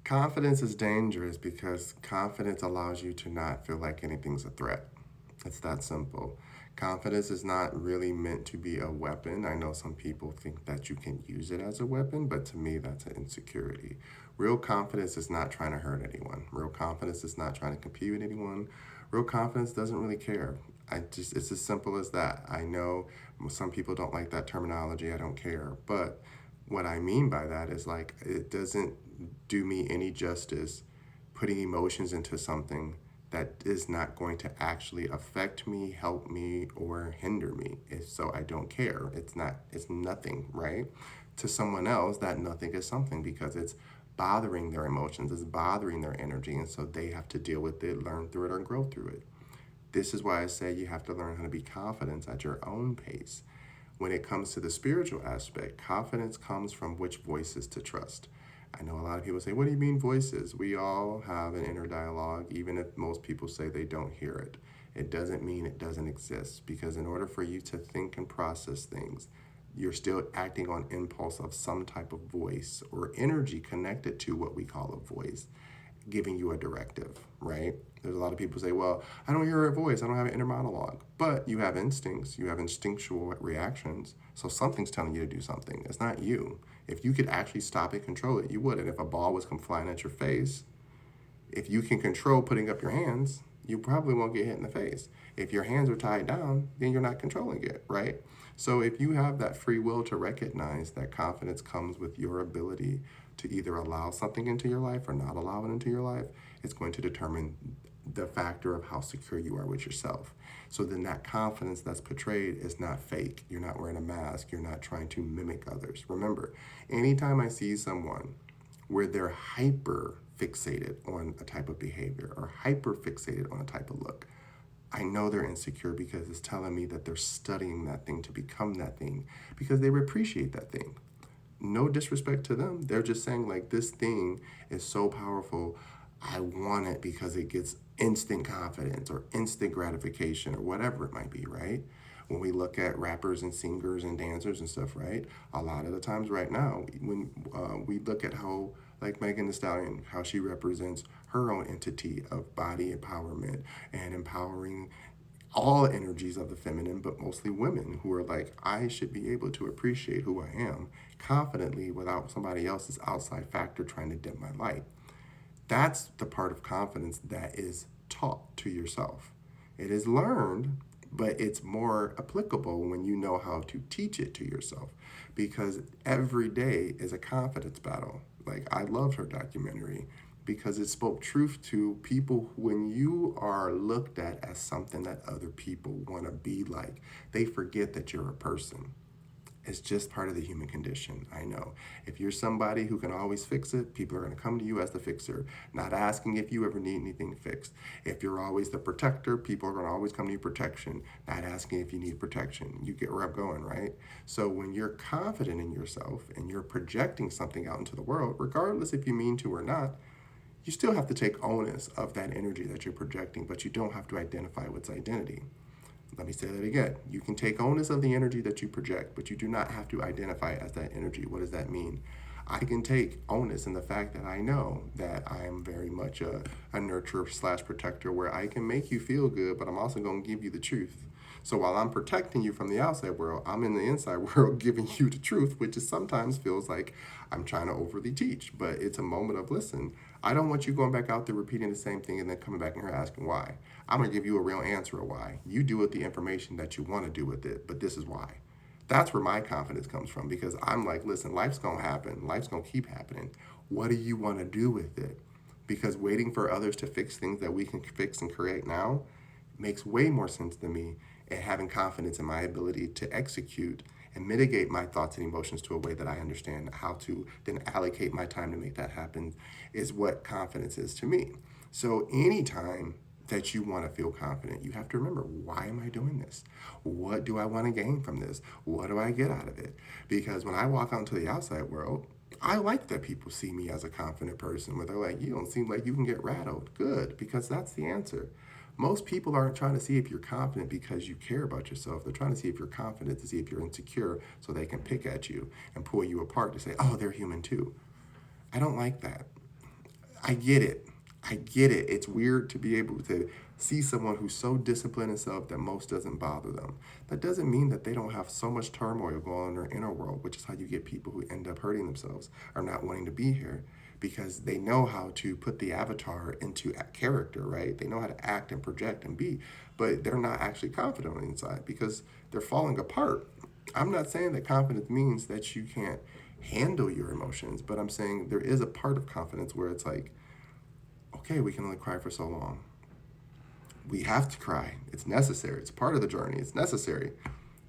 Confidence is dangerous because confidence allows you to not feel like anything's a threat. It's that simple. Confidence is not really meant to be a weapon. I know some people think that you can use it as a weapon, but to me, that's an insecurity. Real confidence is not trying to hurt anyone. Real confidence is not trying to compete with anyone. Real confidence doesn't really care. It's as simple as that. I know some people don't like that terminology. I don't care. But what I mean by that is like, it doesn't do me any justice putting emotions into something that is not going to actually affect me, help me, or hinder me. So I don't care. It's nothing, right? To someone else, that nothing is something because it's bothering their emotions, it's bothering their energy. And so they have to deal with it, learn through it, or grow through it. This is why I say you have to learn how to be confident at your own pace. When it comes to the spiritual aspect, confidence comes from which voices to trust. I know a lot of people say, what do you mean voices? We all have an inner dialogue, even if most people say they don't hear it. It doesn't mean it doesn't exist, because in order for you to think and process things, you're still acting on impulse of some type of voice or energy connected to what we call a voice, giving you a directive, right? There's a lot of people say, well, I don't hear a voice, I don't have an inner monologue. But you have instincts, you have instinctual reactions. So something's telling you to do something. It's not you. If you could actually stop it, control it, you would. And if a ball was come flying at your face, if you can control putting up your hands, you probably won't get hit in the face. If your hands are tied down, then you're not controlling it, right? So if you have that free will to recognize that confidence comes with your ability to either allow something into your life or not allow it into your life, it's going to determine the factor of how secure you are with yourself. So then that confidence that's portrayed is not fake. You're not wearing a mask. You're not trying to mimic others. Remember, anytime I see someone where they're hyper fixated on a type of behavior or hyper fixated on a type of look, I know they're insecure because it's telling me that they're studying that thing to become that thing because they appreciate that thing. No disrespect to them. They're just saying, like, this thing is so powerful. I want it because it gets instant confidence or instant gratification or whatever it might be, right? When we look at rappers and singers and dancers and stuff, right? A lot of the times right now, when we look at how, like Megan Thee Stallion, how she represents her own entity of body empowerment and empowering all energies of the feminine, but mostly women who are like, I should be able to appreciate who I am confidently without somebody else's outside factor trying to dim my light. That's the part of confidence that is taught to yourself. It is learned, but it's more applicable when you know how to teach it to yourself because every day is a confidence battle. Like, I loved her documentary because it spoke truth to people. When you are looked at as something that other people want to be like, they forget that you're a person. It's just part of the human condition. I know. If you're somebody who can always fix it, people are going to come to you as the fixer, not asking if you ever need anything fixed. If you're always the protector, people are going to always come to you protection, not asking if you need protection. You get where I'm going, right? So when you're confident in yourself and you're projecting something out into the world, regardless if you mean to or not, you still have to take onus of that energy that you're projecting, but you don't have to identify with its identity. Let me say that again. You can take onus of the energy that you project, but you do not have to identify as that energy. What does that mean? I can take onus in the fact that I know that I am very much a nurturer slash protector where I can make you feel good, but I'm also going to give you the truth. So while I'm protecting you from the outside world, I'm in the inside world giving you the truth, which is sometimes feels like I'm trying to overly teach, but it's a moment of listen. I don't want you going back out there repeating the same thing and then coming back in here asking why. I'm going to give you a real answer of why. You do with the information that you want to do with it, but this is why. That's where my confidence comes from because I'm like, listen, life's going to happen. Life's going to keep happening. What do you want to do with it? Because waiting for others to fix things that we can fix and create now makes way more sense to me, and having confidence in my ability to execute and mitigate my thoughts and emotions to a way that I understand how to then allocate my time to make that happen is what confidence is to me. So anytime that you want to feel confident, you have to remember, why am I doing this? What do I want to gain from this? What do I get out of it? Because when I walk out into the outside world, I like that people see me as a confident person where they're like, you don't seem like you can get rattled. Good, because that's the answer. Most people aren't trying to see if you're confident because you care about yourself. They're trying to see if you're confident to see if you're insecure so they can pick at you and pull you apart to say, oh, they're human too. I don't like that. I get it. I get it. It's weird to be able to see someone who's so disciplined in self that most doesn't bother them. That doesn't mean that they don't have so much turmoil going on in their inner world, which is how you get people who end up hurting themselves or not wanting to be here because they know how to put the avatar into a character, right? They know how to act and project and be, but they're not actually confident on the inside because they're falling apart. I'm not saying that confidence means that you can't handle your emotions, but I'm saying there is a part of confidence where it's like, okay, we can only cry for so long. We have to cry. It's necessary. It's part of the journey. It's necessary.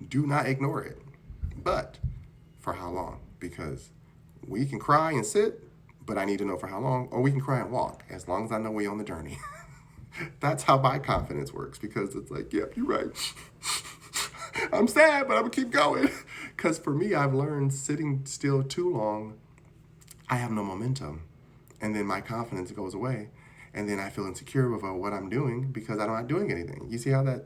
Do not ignore it. But for how long? Because we can cry and sit, but I need to know for how long. Or we can cry and walk, as long as I know we're on the journey. That's how my confidence works because it's like, yep, you're right. I'm sad, but I'm going to keep going. Because for me, I've learned sitting still too long, I have no momentum. And then my confidence goes away. And then I feel insecure about what I'm doing because I'm not doing anything. You see how that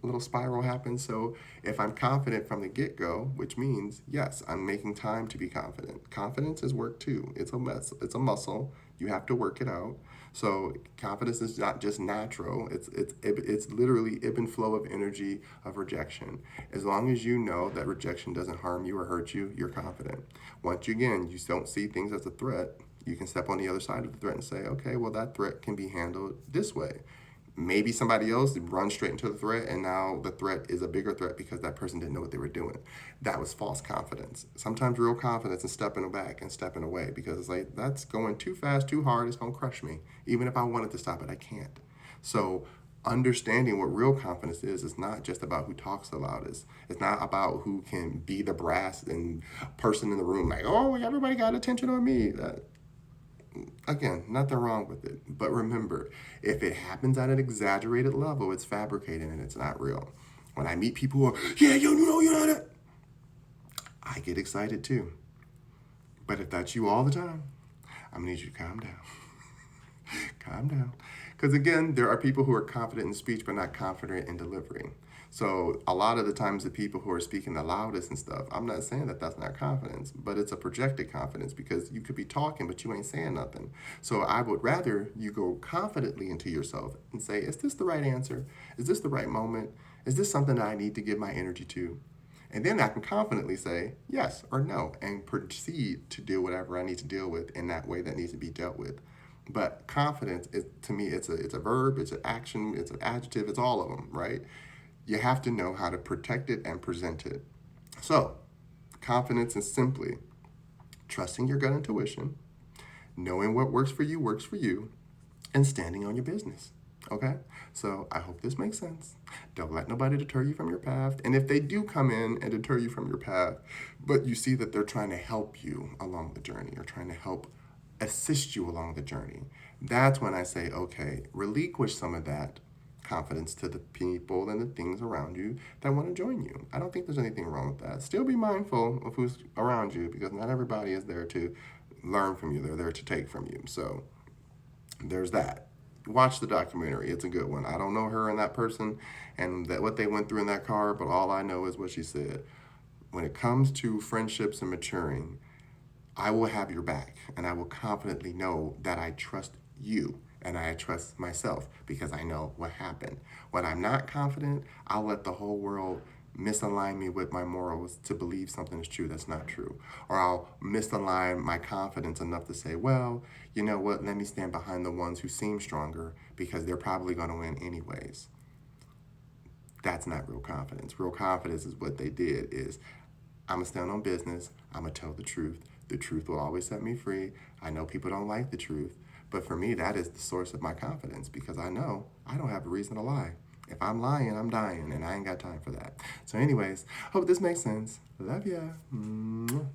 little spiral happens? So if I'm confident from the get-go, which means, yes, I'm making time to be confident. Confidence is work too. It's a muscle. You have to work it out. So confidence is not just natural. It's literally ebb and flow of energy of rejection. As long as you know that rejection doesn't harm you or hurt you, you're confident. Once again, you don't see things as a threat, you can step on the other side of the threat and say, okay, well, that threat can be handled this way. Maybe somebody else runs straight into the threat, and now the threat is a bigger threat because that person didn't know what they were doing. That was false confidence. Sometimes real confidence is stepping back and stepping away because it's like, that's going too fast, too hard, it's going to crush me. Even if I wanted to stop it, I can't. So understanding what real confidence is not just about who talks the loudest. It's not about who can be the brass and person in the room like, oh, everybody got attention on me. Again, nothing wrong with it. But remember, if it happens at an exaggerated level, it's fabricated and it's not real. When I meet people who are, yeah, you know, you're not it, I get excited too. But if that's you all the time, I'm gonna need you to calm down. Calm down. Because again, there are people who are confident in speech but not confident in delivering. So a lot of the times the people who are speaking the loudest and stuff, I'm not saying that that's not confidence, but it's a projected confidence because you could be talking but you ain't saying nothing. So I would rather you go confidently into yourself and say, is this the right answer? Is this the right moment? Is this something that I need to give my energy to? And then I can confidently say yes or no and proceed to do whatever I need to deal with in that way that needs to be dealt with. But confidence is, to me, it's a verb, it's an action, it's an adjective, it's all of them, right? You have to know how to protect it and present it. So, confidence is simply trusting your gut intuition, knowing what works for you, and standing on your business. Okay? So, I hope this makes sense. Don't let nobody deter you from your path. And if they do come in and deter you from your path, but you see that they're trying to help you along the journey or trying to help assist you along the journey, that's when I say, okay, relinquish some of that confidence to the people and the things around you that want to join you. I don't think there's anything wrong with that. Still be mindful of who's around you because not everybody is there to learn from you. They're there to take from you. So there's that. Watch the documentary. It's a good one. I don't know her and that person and that what they went through in that car, but all I know is what she said. When it comes to friendships and maturing, I will have your back and I will confidently know that I trust you and I trust myself because I know what happened. When I'm not confident, I'll let the whole world misalign me with my morals to believe something is true that's not true. Or I'll misalign my confidence enough to say, well, you know what, let me stand behind the ones who seem stronger because they're probably going to win anyways. That's not real confidence. Real confidence is what they did is I'm going to stand on business. I'm going to tell the truth. The truth will always set me free. I know people don't like the truth. But for me, that is the source of my confidence because I know I don't have a reason to lie. If I'm lying, I'm dying, and I ain't got time for that. So anyways, hope this makes sense. Love ya. Mwah.